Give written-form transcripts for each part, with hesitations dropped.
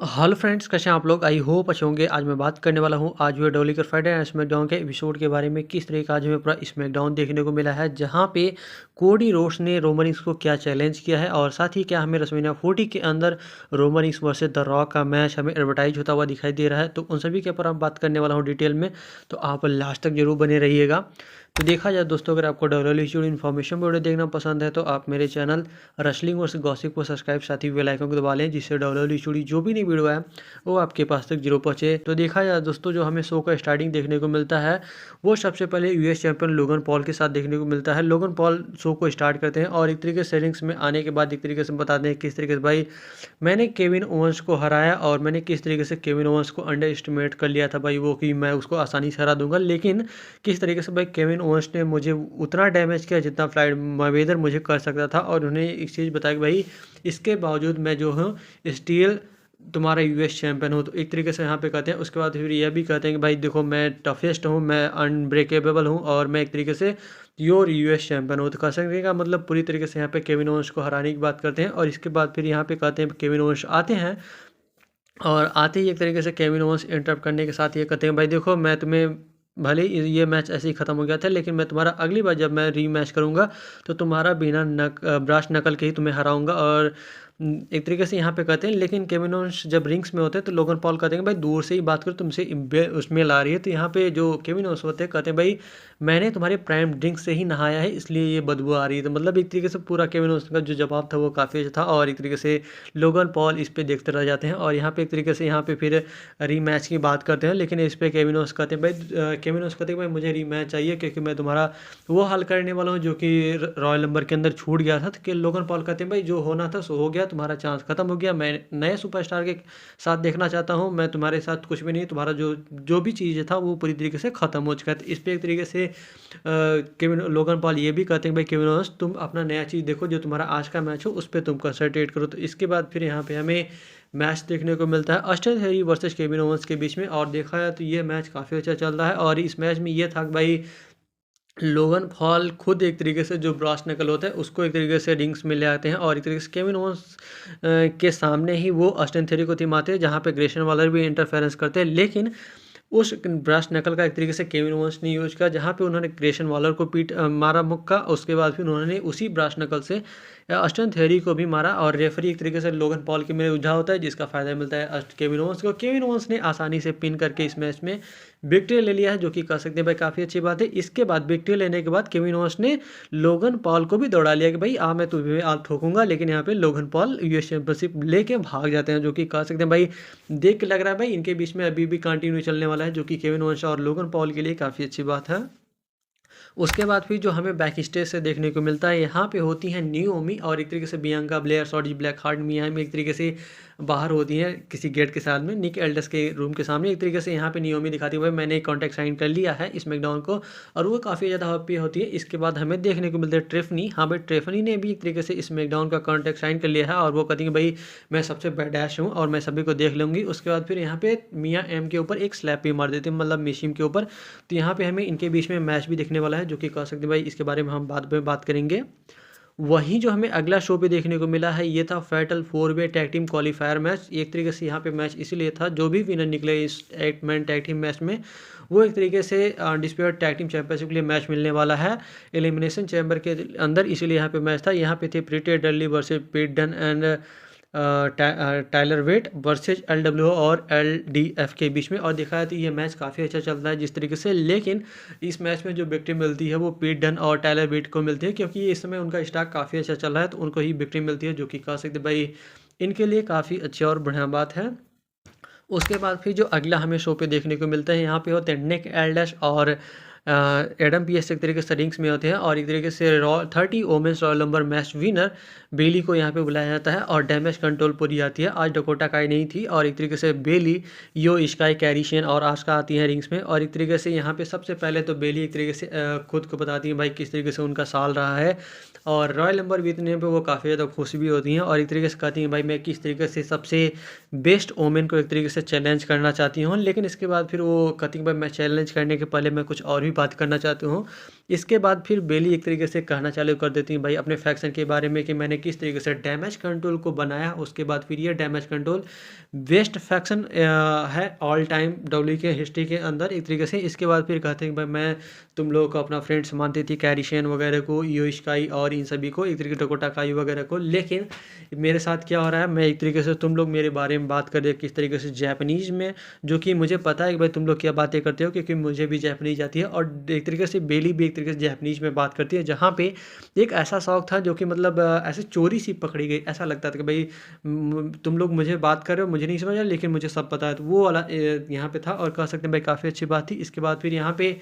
Hello friends, कैसे हैं आप लोग। आई होप अच्छे होंगे। आज मैं बात करने वाला हूं आज हुए डब्ल्यूकर फ्राइडे एंड स्मैकडाउन के एपिसोड के बारे में। किस तरह का आज हमें पूरा स्मैकडाउन देखने को मिला है, जहां पे कोडी रोड्स ने रोमन रिंग्स को क्या चैलेंज किया है, और साथ ही क्या हमें रेसलमेनिया 40 के अंदर Roman rings versus the rock का मैच हमें एडवर्टाइज होता हुआ दिखाई दे रहा है। तो उन सभी के ऊपर हम बात करने वाला हूँ डिटेल में, तो आप लास्ट तक जरूर बने रहिएगा। तो देखा जाए दोस्तों, अगर आपको डब्ल्यूडब्ल्यूई इन्फॉर्मेशन वीडियो देखना पसंद है तो आप मेरे चैनल रसलिंग और गॉसिप को सब्सक्राइब, साथ ही बेल आइकन को दबा लें, जिससे डब्ल्यूडब्ल्यूई जो भी नई वीडियो है वो आपके पास तक जरूर पहुँचे। तो देखा जाए दोस्तों, जो हमें शो का स्टार्टिंग देखने को मिलता है वो सबसे पहले यूएस चैंपियन लोगन पॉल के साथ देखने को मिलता है। लोगन पॉल शो को स्टार्ट करते हैं और एक तरीके से रिंग्स में आने के बाद एक तरीके से बताते हैं किस तरीके से भाई मैंने केविन ओवंस को हराया, और मैंने किस तरीके से केविन ओवंस को अंडर एस्टिमेट कर लिया था भाई, वो कि मैं उसको आसानी से हरा दूंगा। लेकिन किस तरीके से भाई केविन ओवंस ने मुझे उतना डैमेज किया जितना फ्लाइड मैवेदर मुझे कर सकता था, और उन्हें एक चीज़ बताया कि भाई इसके बावजूद मैं जो हूँ स्टील तुम्हारा यूएस चैंपियन हो। तो एक तरीके से यहाँ पे कहते हैं। उसके बाद फिर यह भी कहते हैं कि भाई देखो मैं टफेस्ट हूँ, मैं अनब्रेकेबल हूँ, और मैं एक तरीके से योर यूएस चैंपियन हूँ। तो कह सकते हैं का मतलब पूरी तरीके से यहाँ पे केविन ओवंस को हराने की बात करते हैं। और इसके बाद फिर यहाँ पे कहते हैं केविन ओवंस आते हैं, और आते ही एक तरीके से केविन ओवंस इंटरप्ट करने के साथ ये कहते हैं भाई देखो मैं तुम्हें भले ही ये मैच ऐसे ही ख़त्म हो गया था, लेकिन मैं तुम्हारा अगली बार जब मैं रीमैच करूँगा तो तुम्हारा बिना ब्राश नकल के ही तुम्हें हराऊंगा। और एक तरीके से यहाँ पे कहते हैं, लेकिन केविन ओवंस जब रिंग्स में होते हैं तो लोगन पॉल कहते हैं भाई दूर से ही बात करो, तुमसे उसमें ला रही है। तो यहाँ पे जो केविन ओवंस होते हैं कहते हैं भाई मैंने तुम्हारे प्राइम ड्रिंक से ही नहाया है, इसलिए ये बदबू आ रही है। तो मतलब एक तरीके से पूरा केविन ओवंस का जो जवाब था वो काफ़ी अच्छा था, और एक तरीके से लोगन पॉल इस पे देखते रह जाते हैं। और यहाँ पे एक तरीके से यहाँ पे फिर रीमैच की बात करते हैं, लेकिन इस पे केविन ओवंस कहते हैं भाई केविन ओवंस कहते हैं भाई मुझे रीमैच चाहिए, क्योंकि मैं तुम्हारा वो हल करने वाला हूँ जो कि रॉयल नंबर के अंदर छूट गया था। तो कि लोगन पॉल कहते हैं भाई जो होना था सो हो गया, तुम्हारा चांस खत्म हो गया, मैं नए सुपरस्टार के साथ देखना चाहता हूँ, मैं तुम्हारे साथ कुछ भी नहीं, तुम्हारा जो जो भी चीज़ था वो पूरी तरीके से ख़त्म हो चुका है। तो इस पर एक तरीके से केविन लोगन पॉल ये भी कहते हैं भाई केविन ओवंस तुम अपना नया चीज़ देखो, जो तुम्हारा आज का मैच हो उस पर तुम कंसंट्रेट करो। तो इसके बाद फिर यहाँ पे हमें मैच देखने को मिलता है Austin Theory versus Kevin Owens के बीच में। और देखा जाए तो ये मैच काफ़ी अच्छा चल रहा है, और इस मैच में ये था कि भाई लोगन पॉल खुद एक तरीके से जो ब्रास नकल होता है उसको एक तरीके से रिंग्स में ले आते हैं, और एक तरीके से केविन ओवंस के सामने ही वो ऑस्टिन थ्योरी को थमाते हैं, जहाँ पे ग्रेशन वालर भी इंटरफेरेंस करते हैं। लेकिन उस ब्रश नकल का एक तरीके से केविन ओवंस ने यूज किया, जहाँ पे उन्होंने ग्रेशन वॉलर को मारा मुक्का। उसके बाद फिर उन्होंने उसी ब्रश नकल से ऑस्टिन थ्योरी को भी मारा, और रेफरी एक तरीके से लोगन पॉल के में उलझा होता है, जिसका फायदा मिलता है केविन ओवंस को। केविन ओवंस ने आसानी से पिन करके इस मैच में विक्ट्री ले लिया है, जो कि कह सकते हैं भाई काफ़ी अच्छी बात है। इसके बाद विक्ट्री लेने के बाद केविन ओवंस ने लोगन पॉल को भी दौड़ा लिया कि भाई मैं तुम्हें आज ठोकूंगा, लेकिन यहाँ पे लोगन पॉल यूएस चैंपियनशिप लेके भाग जाते हैं, जो कि कह सकते हैं भाई देख के लग रहा है भाई इनके बीच में अभी भी कंटिन्यू चलने वाला है, जो कि केविन ओवंस और लोगन पॉल के लिए काफ़ी अच्छी बात है। उसके बाद फिर जो हमें बैक स्टेज से देखने को मिलता है, यहाँ पे होती हैं नियोमी और एक तरीके से बियांका ब्लेयर और ब्लैक हार्ट मियाँ में एक तरीके से बाहर होती हैं किसी गेट के साथ में निक एल्डस के रूम के सामने। एक तरीके से यहाँ पे नियोमी दिखाती है भाई मैंने एक कॉन्टैक्ट साइन कर लिया है इस मैकडाउन को, और वो काफ़ी ज़्यादा हैप्पी होती है। इसके बाद हमें देखने को मिलता है ट्रेफनी। हाँ भाई ट्रेफनी ने भी एक तरीके से इस मैकडाउन का कॉन्टैक्ट साइन कर लिया है, और वो कहती है भाई मैं सबसे बैडैश हूँ और मैं सभी को देख लूँगी। उसके बाद फिर यहाँ पे मियाँ एम के ऊपर एक स्लैप भी मार देती है, मतलब मिशिम के ऊपर। तो यहाँ पे हमें इनके बीच में मैच भी देखने वाला है, जो कि कह सकते हैं भाई इसके बारे में हम बाद में बात करेंगे। वहीं जो हमें अगला शो पे देखने को मिला है ये था फैटल 4-वे टैग टीम क्वालिफायर मैच। एक तरीके से यहाँ पे मैच इसीलिए था जो भी विनर निकले इस 8 मैन टैग टीम मैच में वो एक तरीके से डिस्प्यूटेड टैग टीम चैंपियनशिप के लिए मैच मिलने वाला है एलिमिनेशन चैम्बर के अंदर, इसीलिए यहाँ पे मैच था। यहाँ पे थे Pretty Deadly versus Pete Dunne and Tyler Bate versus LWO और LDF के बीच में। और देखा जाए तो ये मैच काफ़ी अच्छा चल रहा है जिस तरीके से, लेकिन इस मैच में जो विक्ट्री मिलती है वो पीट डन और टाइलर वेट को मिलती है, क्योंकि इस समय उनका स्टॉक काफ़ी अच्छा चल रहा है, तो उनको ही विक्ट्री मिलती है, जो कि कह सकते भाई इनके लिए काफ़ी अच्छी और बढ़िया बात है। उसके बाद फिर जो अगला हमें शो पे देखने को मिलता है, यहाँ पे होते हैं निक एल्डस और एडम पीएस एक तरीके से रिंग्स में होते हैं, और एक तरीके से 30 women's royal number match winner Bayley को यहाँ पे बुलाया जाता है, और डैमेज कंट्रोल पूरी आती है। आज डकोटा काई नहीं थी, और एक तरीके से बेली यो स्काई कैरिशियन और आस्का आती है रिंग्स में। और एक तरीके से यहाँ पे सबसे पहले तो बेली एक तरीके से खुद को बताती है भाई किस तरीके से उनका साल रहा है, और रॉयल नंबर जीतने पे वो काफ़ी ज़्यादा खुश भी होती हैं, और एक तरीके से कहती हैं भाई मैं किस तरीके से सबसे बेस्ट ओमेन को एक तरीके से चैलेंज करना चाहती हूँ। लेकिन इसके बाद फिर वो कहती हैं भाई मैं चैलेंज करने के पहले मैं कुछ और भी बात करना चाहती हूँ। इसके बाद फिर बेली एक तरीके से कहना चालू कर देती हैं भाई अपने फैक्शन के बारे में कि मैंने किस तरीके से डैमेज कंट्रोल को बनाया। उसके बाद फिर ये डैमेज कंट्रोल बेस्ट फैक्शन है ऑल टाइम डब्ल्यू के हिस्ट्री के अंदर एक तरीके से। इसके बाद फिर कहते हैं कि भाई मैं तुम लोगों को अपना फ्रेंड्स मानती थी, कैरी शेन वगैरह को, इयो स्काई और इन सभी को, एक तरीके डकोटा काई वगैरह को, लेकिन मेरे साथ क्या हो रहा है, मैं एक तरीके से तुम लोग मेरे बारे में बात कर रहे हो किस तरीके से जापानीज़ में, जो कि मुझे पता है कि भाई तुम लोग क्या बातें करते हो, क्योंकि मुझे भी जापानीज आती है और एक तरीके से बेली भी एक तरीके से जापानीज में बात करती है, जहाँ पे एक ऐसा शौक था जो कि मतलब ऐसे चोरी सी पकड़ी गई। ऐसा लगता था कि भाई तुम लोग मुझे बात कर रहे हो, मुझे नहीं समझ रहा, लेकिन मुझे सब पता है। तो वो वाला यहाँ पे था और कह सकते हैं भाई काफ़ी अच्छी बात थी। इसके बाद फिर यहाँ पे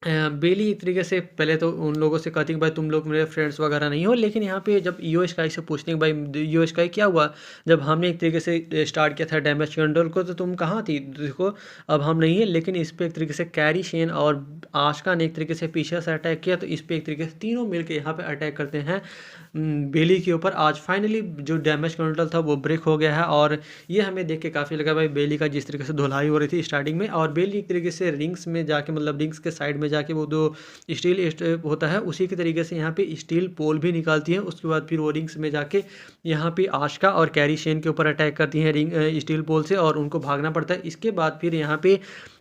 बेली एक तरीके से पहले तो उन लोगों से कहती कि भाई तुम लोग मेरे फ्रेंड्स वगैरह नहीं हो, लेकिन यहाँ पे जब ईओ स्काई से पूछते हैं कि भाई ईओ स्काई क्या हुआ, जब हमने एक तरीके से स्टार्ट किया था डैमेज कंट्रोल को, तो तुम कहाँ थी, देखो अब हम नहीं है। लेकिन इस पे एक तरीके से कैरी शेन और आशका ने एक तरीके से पीछे से अटैक किया, तो इस पे एक तरीके से तीनों मिलकर यहाँ पे अटैक करते हैं बेली के ऊपर। आज फाइनली जो डैमेज कंट्रोल था वो ब्रेक हो गया है और ये हमें देख के काफ़ी लगा भाई बेली का जिस तरीके से धुलाई हो रही थी स्टार्टिंग में, और बेली एक तरीके से रिंग्स में जाके, मतलब रिंग्स के साइड में जाके वो जो स्टील होता है उसी के तरीके से यहाँ पे स्टील पोल भी निकालती है। उसके बाद फिर वो रिंग्स में जाके यहाँ पे आशका और कैरी शेन के ऊपर अटैक करती हैं रिंग स्टील पोल से, और उनको भागना पड़ता है। इसके बाद फिर यहाँ पे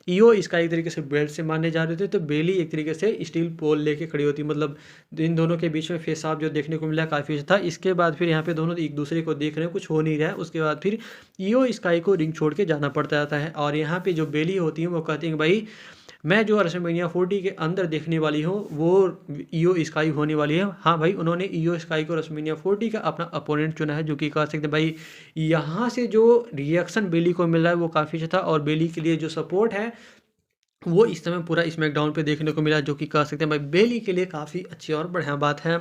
ईओ इसका एक तरीके से बेल्ट से मारने जा रहे थे, तो बेली एक तरीके से स्टील पोल लेके खड़ी होती, मतलब इन दोनों के बीच में फेस ऑफ जो देखने को मिला काफ़ी अच्छा था। इसके बाद फिर यहाँ पे दोनों एक दूसरे को देख रहे हैं, कुछ हो नहीं रहा है। उसके बाद फिर ईओ स्काई को रिंग छोड़ के जाना पड़ता जाता है, और यहाँ पे जो बेली होती है वो कहती है भाई मैं जो रेसलमेनिया 40 के अंदर देखने वाली हूँ वो ईओ स्काई होने वाली है। हाँ भाई, उन्होंने ईओ स्काई को रेसलमेनिया 40 का अपना अपोनेंट चुना है, जो कि कह सकते हैं भाई यहाँ से जो रिएक्शन बेली को मिल रहा है वो काफ़ी अच्छा था, और बेली के लिए जो सपोर्ट है वो इस समय पूरा स्मैकडाउन पे देखने को मिला, जो कि कह सकते हैं भाई बेली के लिए काफ़ी अच्छी और बढ़िया बात है।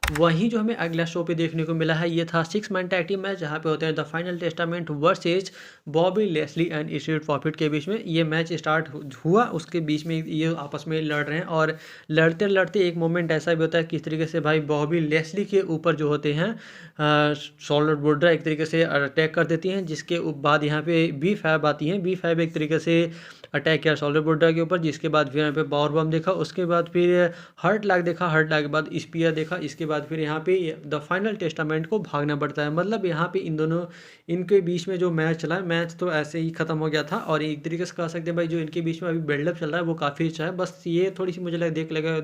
वहीं जो हमें अगला शो पे देखने को मिला है ये था 6 मैन टैग टीम मैच, जहाँ पे होते हैं the final testament versus Bobby Lashley and street profit के बीच में। ये मैच स्टार्ट हुआ, उसके बीच में ये आपस में लड़ रहे हैं, और लड़ते लड़ते एक मोमेंट ऐसा भी होता है किस तरीके से भाई बॉबी लेस्ली के ऊपर जो होते हैं सॉलिड बोल्डर एक तरीके से अटैक कर देती हैं, जिसके बाद यहाँ पे बी फैब आती हैं। बी फैब एक तरीके से अटैक किया सॉलिड बोल्डर के ऊपर, जिसके बाद फिर यहाँ पे पावर बम देखा, उसके बाद फिर हर्ट लैग देखा, हर्ट लैग के बाद स्पीयर देखा, इसके बाद फिर यहाँ पे द फाइनल टेस्टामेंट को भागना पड़ता है। मतलब यहाँ पे इन दोनों इनके बीच में जो मैच चला है, मैच तो ऐसे ही खत्म हो गया था, और एक तरीके से कह सकते हैं भाई जो इनके बीच में अभी बिल्डअप चल रहा है वो काफ़ी अच्छा है। बस ये थोड़ी सी मुझे देख लगा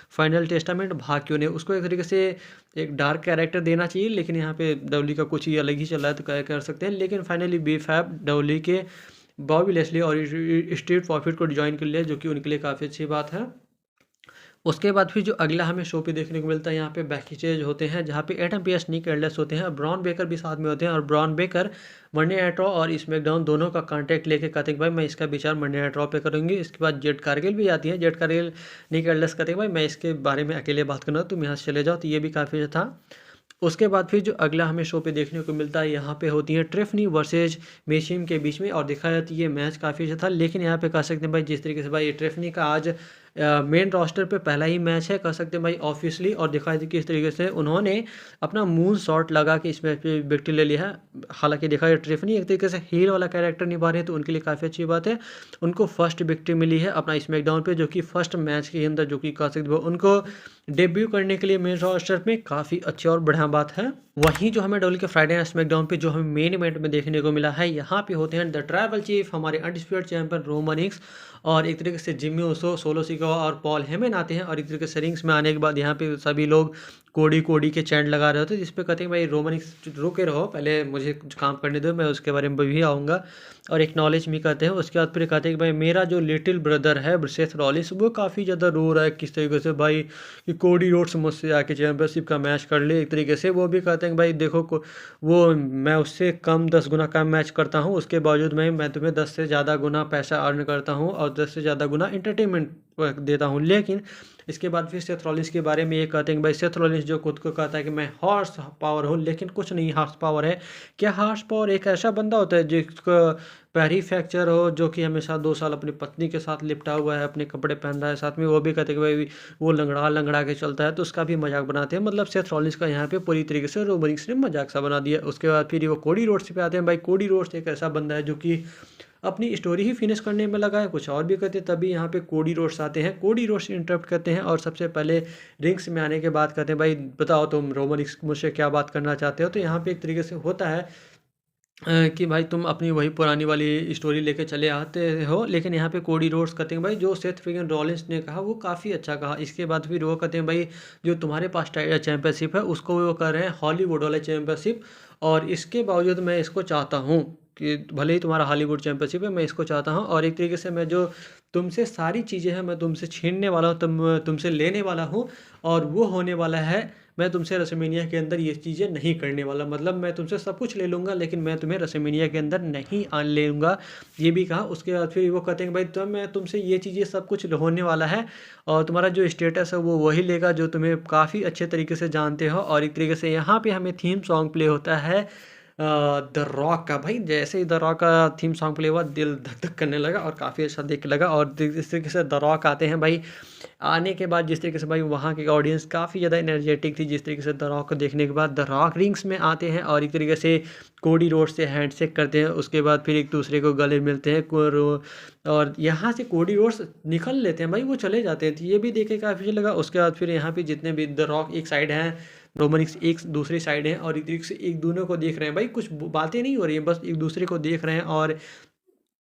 फाइनल टेस्टामेंट भाग क्यों नहीं, उसको एक तरीके से एक डार्क कैरेक्टर देना चाहिए, लेकिन यहाँ पे डब्ल्यू का कुछ ही अलग ही चल रहा है, तो क्या कर सकते हैं। लेकिन फाइनली बी फैब डब्ल्यू के बॉबी लेस्ली और स्ट्रीट प्रॉफिट को ज्वाइन कर लिया, जो कि उनके लिए काफ़ी अच्छी बात है। उसके बाद फिर जो अगला हमें शो पे देखने को मिलता है, यहाँ पे बैकस्टेज होते हैं, जहाँ पे एडम पेस, निक एल्डर्स होते हैं, और ब्रॉन बेकर भी साथ में होते हैं, और Bron Breakker Monday night Raw और स्मैकडाउन दोनों का कांटेक्ट लेके कहते हैं भाई मैं इसका विचार मंडे नाइट रॉ पे करूँगी। इसके बाद जेट कारगिल भी आती है, जेट कारगिल निक एल्डर्स कहते हैं भाई मैं इसके बारे में अकेले बात करना, तुम यहाँ से चले जाओ, तो ये भी काफ़ी अच्छा था। उसके बाद फिर जो अगला हमें शो पे देखने को मिलता है, यहाँ पे होती है ट्रिफनी वर्सेज मेशिम के बीच में, और दिखाया जाती है ये मैच काफ़ी अच्छा था। लेकिन यहाँ पे कह सकते हैं भाई जिस तरीके से भाई ये ट्रिफनी का आज मेन रोस्टर पे पहला ही मैच है, कह सकते हैं भाई ऑफिशियली, और दिखाया थी किस तरीके से उन्होंने अपना मून शॉट लगा के इस मैच पे विक्ट्री ले लिया है। हालांकि देखा जाए ट्रिफनी एक तरीके से हील वाला कैरेक्टर निभा रहे हैं, तो उनके लिए काफ़ी अच्छी बात है। उनको फर्स्ट विक्ट्री मिली है अपना स्मैकडाउन पे, जो कि फर्स्ट मैच के अंदर, जो कि कह सकते हैं उनको डेब्यू करने के लिए मेन रोस्टर में काफ़ी अच्छी और बढ़िया बात है। वहीं जो हमें डब्ल्यू के फ्राइडे नाइट स्मैकडाउन पे जो हमें मेन इवेंट में देखने को मिला है, यहाँ पे होते हैं द ट्राइबल चीफ, हमारे अनडिस्प्यूटेड चैंपियन रोमन रिंग्स, और एक तरीके से जिम्मी ओसो, सोलो सिकोआ और पॉल हेमन आते हैं, और एक तरीके से रिंग्स में आने के बाद यहाँ पे सभी लोग कोडी कोडी के चैंट लगा रहे होते हैं, जिस पे कहते हैं भाई रोमन रिंग्स रुके रहो, पहले मुझे कुछ काम करने दो, मैं उसके बारे में भी आऊँगा, और एक्नॉलेज भी कहते हैं। उसके बाद फिर कहते हैं कि भाई मेरा जो लिटिल ब्रदर है सेथ रॉलिंस, वो काफ़ी ज़्यादा रो रहा है किस तरीके से भाई कि कोडी रोड्स मुझसे आके चैंपियनशिप का मैच कर ले, एक तरीके से वो भी कहते हैं कि भाई देखो वो मैं उससे कम 10 गुना कम मैच करता हूँ, उसके बावजूद मैं तुम्हें 10 से ज़्यादा गुना पैसा अर्न करता हूँ और 10 से ज़्यादा गुना इंटरटेनमेंट देता हूँ। लेकिन इसके बाद फिर सेथ रॉलिंस के बारे में ये कहते हैं कि भाई सेथ रॉलिंस जो खुद को कहता है कि मैं हॉर्स पावर हूँ, लेकिन कुछ नहीं हॉर्स पावर है। क्या हॉर्स पावर एक ऐसा बंदा होता है जिसका पैर ही फ्रैक्चर हो, जो कि हमेशा 2 साल अपनी पत्नी के साथ लिपटा हुआ है, अपने कपड़े पहन रहा है साथ में, वो भी कहते हैं कि भाई वो लंगड़ा लंगड़ा के चलता है, तो उसका भी मजाक बनाते हैं। मतलब सेथ रॉलिंस का यहाँ पे पूरी तरीके से रोमन रिंग्स ने मजाक सा बना दिया। उसके बाद फिर वो कोडी रोड्स पे आते हैं। भाई कोडी रोड्स एक ऐसा बंदा है जो कि अपनी स्टोरी ही फिनिश करने में लगा है, कुछ और भी कहते, तभी यहाँ पे कोडी रोड्स आते हैं। कोडी रोड्स इंटरप्ट करते हैं और सबसे पहले रिंग्स में आने के बाद कहते हैं भाई बताओ तुम रोमन रिंग्स मुझसे क्या बात करना चाहते हो। तो यहाँ पे एक तरीके से होता है कि भाई तुम अपनी वही पुरानी वाली स्टोरी लेके चले आते हो, लेकिन यहाँ पे कोडी रोड्स कहते हैं भाई जो सेथ फ्रीगन रॉलिंस ने कहा वो काफ़ी अच्छा कहा। इसके बाद फिर वो कहते हैं भाई जो तुम्हारे पास चैंपियनशिप है उसको वो कर रहे हैं हॉलीवुड वाला चैंपियनशिप, और इसके बावजूद मैं इसको चाहता हूँ कि भले ही तुम्हारा हॉलीवुड चैंपियनशिप है, मैं इसको चाहता हूँ, और एक तरीके से मैं जो तुमसे सारी चीज़ें हैं मैं तुमसे छीनने वाला हूँ, तुमसे लेने वाला हूँ, और वो होने वाला है मैं तुमसे रेसलमेनिया के अंदर ये चीज़ें नहीं करने वाला। मतलब मैं तुमसे सब कुछ ले लूँगा लेकिन मैं तुम्हें रेसलमेनिया के अंदर नहीं आन ले लूँगा, ये भी कहा। उसके बाद फिर वो कहते हैं भाई मैं तुमसे ये चीज़ें सब कुछ होने वाला है, और तुम्हारा जो स्टेटस है वो वही लेगा जो तुम्हें काफ़ी अच्छे तरीके से जानते हो। और एक तरीके से यहाँ पे हमें थीम सॉन्ग प्ले होता है द रॉक का। भाई जैसे ही द रॉक का थीम सॉन्ग प्ले हुआ दिल धक धक करने लगा और काफ़ी अच्छा देख लगा। और जिस तरीके से द रॉक आते हैं भाई, आने के बाद जिस तरीके से भाई वहाँ की ऑडियंस काफ़ी ज़्यादा एनर्जेटिक थी, जिस तरीके से द रॉक को देखने के बाद द रॉक रिंग्स में आते हैं और एक तरीके से कोडी रोड्स से हैंडशेक करते हैं। उसके बाद फिर एक दूसरे को गले मिलते हैं और यहाँ से कोडी रोड्स निकल लेते हैं भाई, वो चले जाते हैं। तो ये भी देख के काफ़ी अच्छा लगा। उसके बाद फिर यहाँ पे जितने भी द रॉक एक साइड हैं, रोमनिक्स एक दूसरी साइड है, और एक तरीके से एक दोनों को देख रहे हैं भाई, कुछ बातें नहीं हो रही है, बस एक दूसरे को देख रहे हैं। और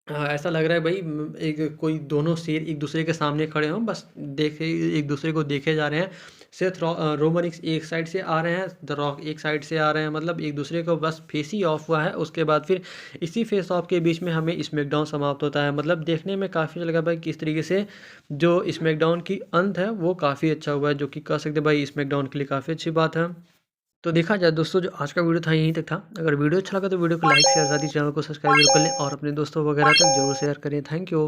ऐसा लग रहा है भाई एक कोई दोनों शेर एक दूसरे के सामने खड़े हों, बस देखे एक दूसरे को देखे जा रहे हैं। रोमनिक्स एक साइड से आ रहे हैं, द रॉक एक साइड से आ रहे हैं, मतलब एक दूसरे को बस फेस ही ऑफ हुआ है। उसके बाद फिर इसी फेस ऑफ के बीच में हमें स्मैकडाउन समाप्त होता है। मतलब देखने में काफ़ी अच्छा लगा भाई किस तरीके से जो स्मैकडाउन की अंत है वो काफ़ी अच्छा हुआ है, जो कि कह सकते हैं भाई स्मैकडाउन के लिए काफ़ी अच्छी बात है। तो देखा जाए दोस्तों, जो आज का वीडियो था यहीं तक था। अगर वीडियो अच्छा लगा तो वीडियो को लाइक शेयर, साथ ही चैनल को सब्सक्राइब जरूर कर लें और अपने दोस्तों वगैरह तक जरूर शेयर करें। Thank you.